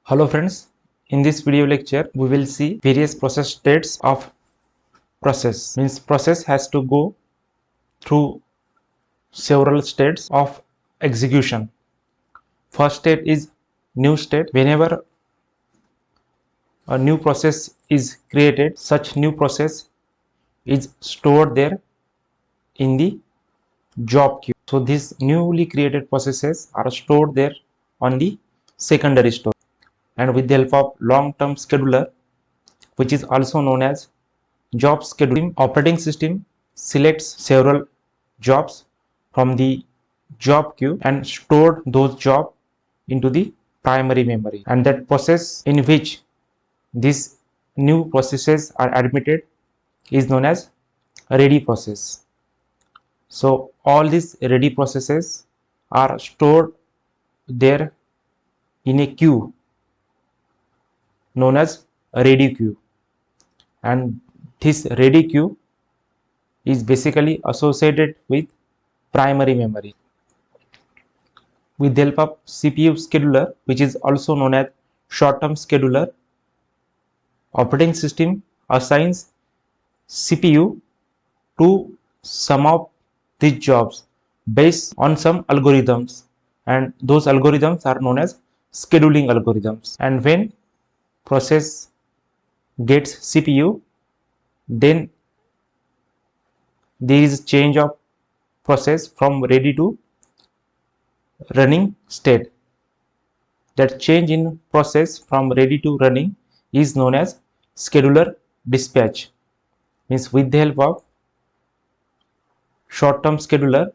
Hello friends, in this video lecture we will see various process states of process. Means process has to go through several states of execution. First state is new state. Whenever a new process is created, such new process is stored there in the job queue. So these newly created processes are stored there on the secondary store, and with the help of long-term scheduler, which is also known as job scheduling, operating system selects several jobs from the job queue and stored those jobs into the primary memory, and that process in which these new processes are admitted is known as ready process. So all these ready processes are stored there in a queue known as ready queue, and this ready queue is basically associated with primary memory. With the help of CPU scheduler, which is also known as short-term scheduler, operating system assigns CPU to some of these jobs based on some algorithms, and those algorithms are known as scheduling algorithms. And when process gets CPU, then there is a change of process from ready to running state. That change in process from ready to running is known as scheduler dispatch. Means with the help of short-term scheduler,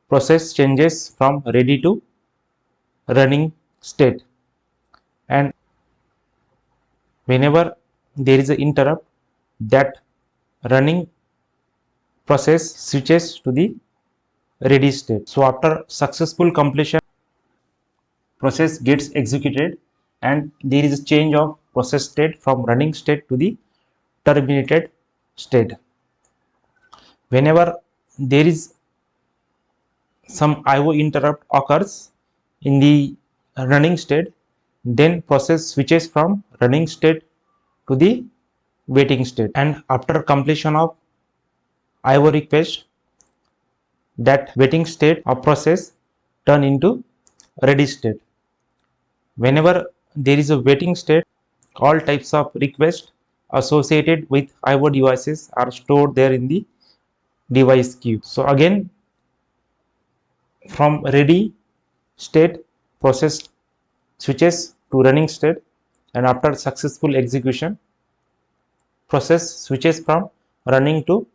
process changes from ready to running state, and whenever there is an interrupt, that running process switches to the ready state. So after successful completion, process gets executed and there is a change of process state from running state to the terminated state. Whenever there is some IO interrupt occurs in the running state, then process switches from running state to the waiting state, and after completion of IO request, that waiting state of process turn into ready state. Whenever there is a waiting state, all types of requests associated with IO devices are stored there in the device queue. So again, from ready state, process switches to running state, and after successful execution, process switches from running to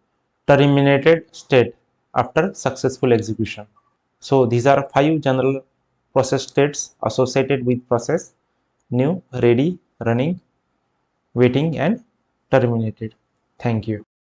terminated state after successful execution. So these are 5 general process states associated with process: new, ready, running, waiting, and terminated. Thank you.